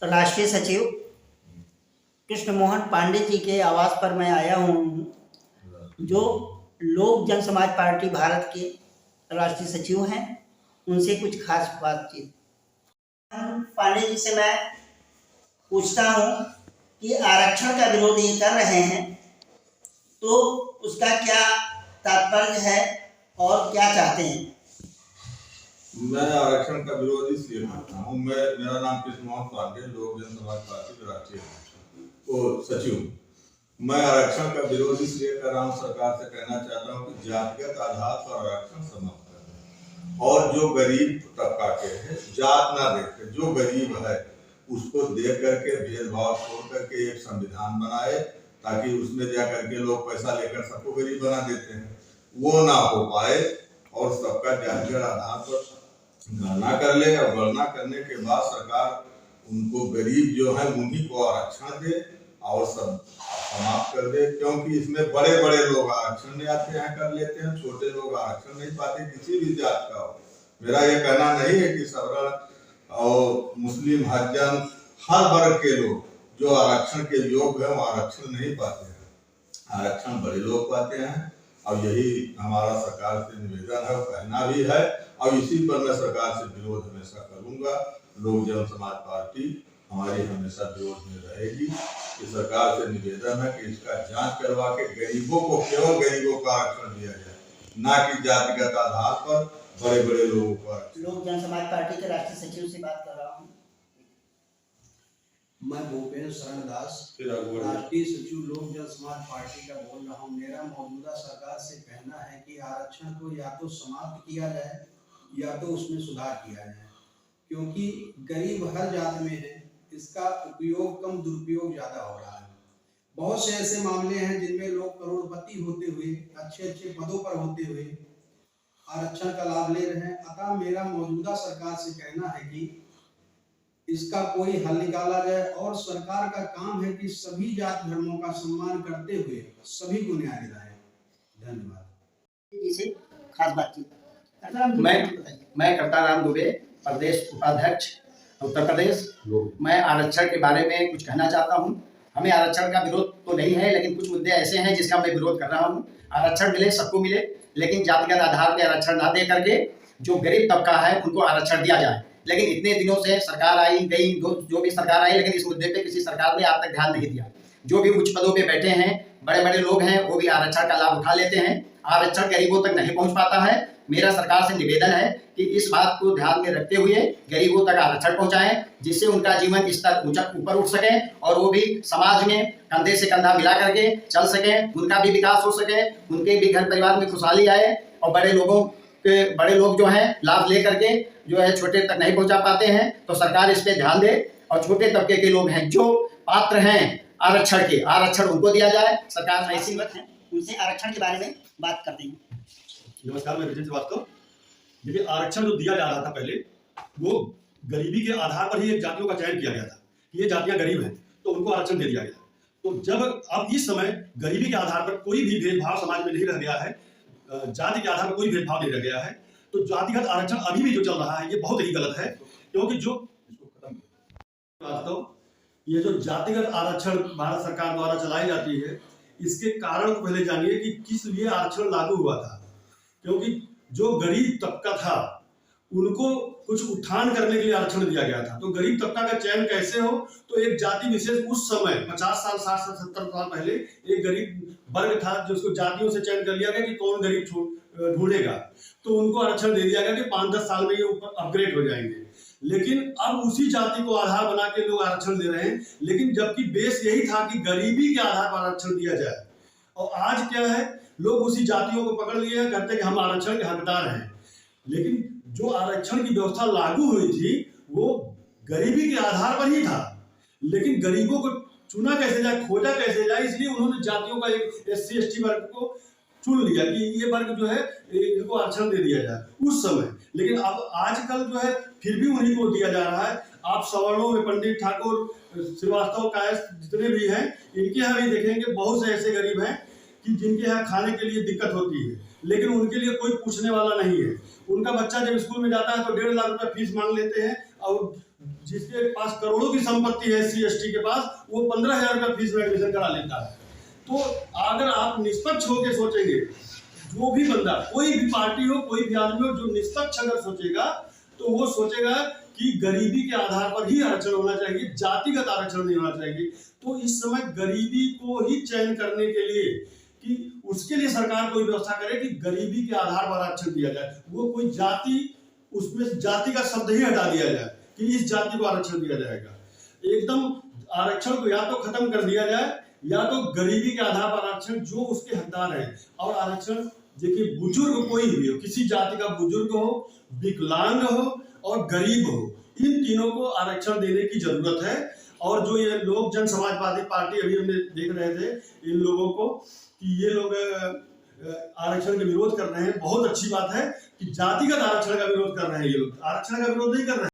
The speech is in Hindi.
राष्ट्रीय सचिव कृष्ण मोहन पांडे जी के आवास पर मैं आया हूँ, जो लोक जन समाज पार्टी भारत के राष्ट्रीय सचिव हैं। उनसे कुछ खास बातचीत। पांडे जी से मैं पूछता हूँ कि आरक्षण का विरोध ये कर रहे हैं, तो उसका क्या तात्पर्य है और क्या चाहते हैं? मैं आरक्षण का विरोध इसलिए करता हूँ। मेरा नाम कृष्ण मोहन पांडे, लोक जन समाज पार्टी के राष्ट्रीय सचिव। मैं आरक्षण का विरोध इसलिए कर रहा हूँ, सरकार से कहना चाहता हूँ कि जातिगत आधार पर आरक्षण समाप्त करें और जो गरीब तबका के है, जात ना देख के जो गरीब है उसको देख करके भेदभाव छोड़ करके एक संविधान बनाए, ताकि उसमें जा करके लोग पैसा लेकर सबको गरीब बना देते हैं, वो ना हो पाए और सबका जातिगत आधार पर गणना कर ले। और गणना करने के बाद सरकार उनको गरीब जो है उन्हीं को आरक्षण दे और सब समाप्त कर दे, क्योंकि इसमें बड़े बड़े लोग आरक्षण ले आते हैं, कर लेते हैं, छोटे लोग आरक्षण नहीं पाते, किसी भी जात का हो। मेरा ये कहना नहीं है कि सवर्ण और मुस्लिम, हरिजन, हर वर्ग के लोग जो आरक्षण के योग्य है वो आरक्षण नहीं पाते हैं, आरक्षण बड़े लोग पाते हैं। और यही हमारा सरकार से निवेदन है, कहना भी है, और इसी पर मैं सरकार से विरोध हमेशा करूंगा। लोक जन समाज पार्टी हमारी हमेशा विरोध में रहेगी। कि सरकार से निवेदन है कि इसका जांच करवा के गरीबों को, केवल गरीबों को आरक्षण दिया जाए, ना कि जातिगत आधार पर बड़े बड़े लोगों को। लोक जन समाज पार्टी के राष्ट्रीय सचिव से बात कर रहा हूँ। मैं भूपेंद्र शरण दास, राष्ट्रीय सचिव लोक जन समाज पार्टी का बोल रहा हूँ। मेरा मौजूदा सरकार से कहना है कि आरक्षण को या तो समाप्त किया जाए या तो उसमें सुधार किया जाए, क्योंकि गरीब हर जात में है, इसका उपयोग कम, दुरुपयोग ज्यादा हो रहा है। बहुत से ऐसे मामले हैं जिनमें लोग करोड़पति होते हुए, अच्छे अच्छे पदों पर होते हुए आरक्षण का लाभ ले रहे हैं। अतः मेरा मौजूदा सरकार से कहना है कि इसका कोई हल निकाला जाए, और सरकार का काम है कि सभी जात धर्मों का सम्मान करते हुए सभी को न्याय दिलाए। धन्यवाद। इसे खास बातचीत। मैं करताराम दुबे, प्रदेश उपाध्यक्ष उत्तर प्रदेश। मैं आरक्षण के बारे में कुछ कहना चाहता हूं। हमें आरक्षण का विरोध तो नहीं है, लेकिन कुछ मुद्दे ऐसे हैं जिसका मैं विरोध कर रहा हूं। आरक्षण मिले, सबको मिले, लेकिन जातिगत आधार पर आरक्षण ना दे करके जो गरीब तबका है उनको आरक्षण दिया जाए। लेकिन इतने दिनों से सरकार आई गई, जो भी सरकार आई, लेकिन इस मुद्दे पे किसी सरकार ने आज तक ध्यान नहीं दिया। जो भी उच्च पदों पे बैठे हैं, बड़े बड़े लोग हैं, वो भी आरक्षण का लाभ उठा लेते हैं। आरक्षण गरीबों तक नहीं पहुंच पाता है। मेरा सरकार से निवेदन है कि इस बात को ध्यान में रखते हुए गरीबों तक आरक्षण पहुंचाएं, जिससे उनका जीवन स्तर ऊपर उठ सके और वो भी समाज में कंधे से कंधा मिला करके चल सके, उनका भी विकास हो सके, उनके भी घर परिवार में खुशहाली आए। और बड़े लोग जो हैं लाभ ले करके जो है छोटे तक नहीं पहुंचा पाते हैं, तो सरकार इस पे ध्यान दे और छोटे तबके के लोग हैं जो पात्र हैं आरक्षण के, आरक्षण उनको दिया जाए। सरकार ऐसी मत है, उनसे आरक्षण के बारे में बात करते हैं। नमस्कार, मैं विजय श्रीवास्तव। देखिए, आरक्षण जो दिया जा रहा था पहले, वो गरीबी के आधार पर ही एक जातियों का चयन किया गया था कि ये जातियां गरीब हैं तो उनको आरक्षण दे दिया गया। तो जब अब इस समय गरीबी के आधार पर कोई भी भेदभाव समाज में नहीं रह गया है, जाति के आधार पर कोई भेदभाव नहीं रह गया है, तो जातिगत आरक्षण अभी भी जो चल रहा है ये बहुत ही गलत है। क्योंकि जो वास्तव ये जो जातिगत आरक्षण भारत सरकार द्वारा चलाई जाती है, इसके कारण को पहले जानिए कि किस लिए आरक्षण लागू हुआ था। क्योंकि जो गरीब तबका था उनको कुछ उत्थान करने के लिए आरक्षण दिया गया था। तो गरीब तबका का चयन कैसे हो, तो एक जाति विशेष उस समय 50 साल 60 साल 70 साल पहले एक गरीब वर्ग था जिसको जातियों से चयन कर लिया गया कि कौन गरीब ढूंढेगा, तो उनको आरक्षण दे दिया गया कि 5-10 साल में ये अपग्रेड हो जाएंगे। लेकिन अब उसी जाति को आधार बना के लोग आरक्षण दे रहे हैं, लेकिन जबकि बेस यही था कि गरीबी के आधार पर आरक्षण दिया जाए। और आज क्या है, लोग उसी जातियों को पकड़ लिए कहते हैं कि हम आरक्षण के हकदार हैं। लेकिन जो आरक्षण की व्यवस्था लागू हुई थी वो गरीबी के आधार पर ही था, लेकिन गरीबों को चुना कैसे जाए, खोजा कैसे जाए, इसलिए उन्होंने जातियों का एक SC ST वर्ग को चुन लिया कि ये वर्ग जो है इनको आरक्षण दे दिया जाए उस समय। लेकिन अब आजकल जो है फिर भी उन्हीं को दिया जा रहा है। आप सवर्णों में पंडित, ठाकुर, श्रीवास्तव, कायस्थ जितने भी हैं, इनके यहाँ भी देखेंगे बहुत से ऐसे गरीब हैं कि जिनके यहाँ खाने के लिए दिक्कत होती है, लेकिन उनके लिए कोई पूछने वाला नहीं है। उनका बच्चा जब स्कूल में जाता है तो 1.5 लाख रुपया फीस मांग लेते हैं और जिसके पास करोड़ों की संपत्ति है SC/ST के पास, वो 15,000 रुपया फीस में एडमिशन करा लेता है। तो अगर आप निष्पक्ष होकर सोचेंगे, जो भी बंदा, कोई भी पार्टी हो, कोई भी आदमी हो, जो निष्पक्ष अगर सोचेगा तो वो सोचेगा कि गरीबी के आधार पर ही आरक्षण होना चाहिए, जातिगत आरक्षण नहीं होना चाहिए। तो इस समय गरीबी को ही चयन करने के लिए कि उसके लिए सरकार कोई व्यवस्था करे कि गरीबी के आधार पर आरक्षण दिया जाए, वो कोई जाति, उसमें जाति का शब्द ही हटा दिया जाए कि इस जाति को आरक्षण दिया जाएगा। एकदम आरक्षण को या तो खत्म कर दिया जाए या तो गरीबी के आधार पर आरक्षण, जो उसके हकदार है। और आरक्षण देखिए, बुजुर्ग कोई भी हो, किसी जाति का बुजुर्ग हो, विकलांग हो और गरीब हो, इन तीनों को आरक्षण देने की जरूरत है। और जो ये लोक जन समाजवादी पार्टी, अभी हमने देख रहे थे इन लोगों को कि ये लोग आरक्षण का विरोध कर रहे हैं। बहुत अच्छी बात है कि जातिगत आरक्षण का विरोध कर रहे हैं। ये लोग आरक्षण का विरोध नहीं कर रहे हैं।